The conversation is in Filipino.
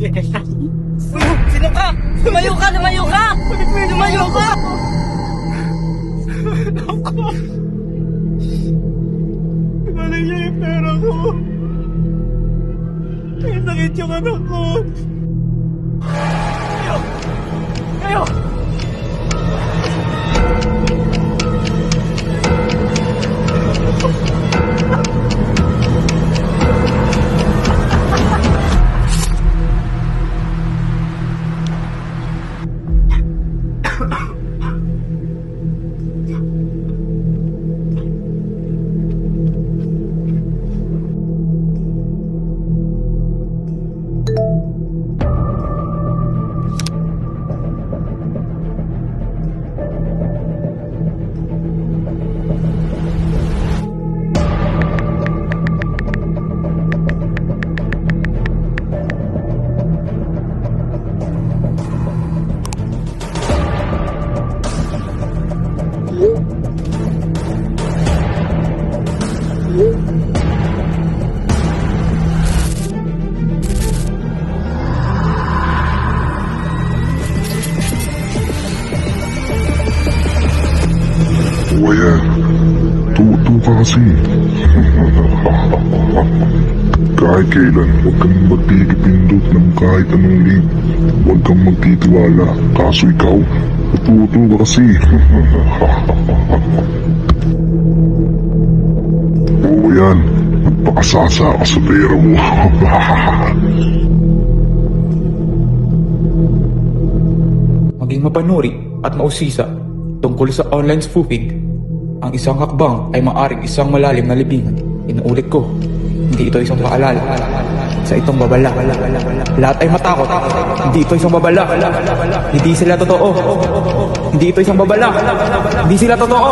Sino ka? Lumayo ka! Lumayo ka! Lumayo ka! Ako! Ibalik niyo yung pera ko. Kaya sakit yung anak ko. Kayo! Kayo! O ayan, tuto ka kasi. Kahit kailan, huwag kang magpipindot ng kahit anong link. Huwag kang magtitiwala, kaso ikaw, tuto ka kasi. O ayan, magpakasasa ka sa pera mo. Maging mapanuri at mausisa tungkol sa online spoofing. Ang isang hakbang ay maaring isang malalim na libingan. Inuulit ko, hindi ito isang paalala sa itong babala. Lahat ay matakot, hindi ito isang babala. Hindi sila totoo. Hindi ito isang babala. Hindi sila totoo.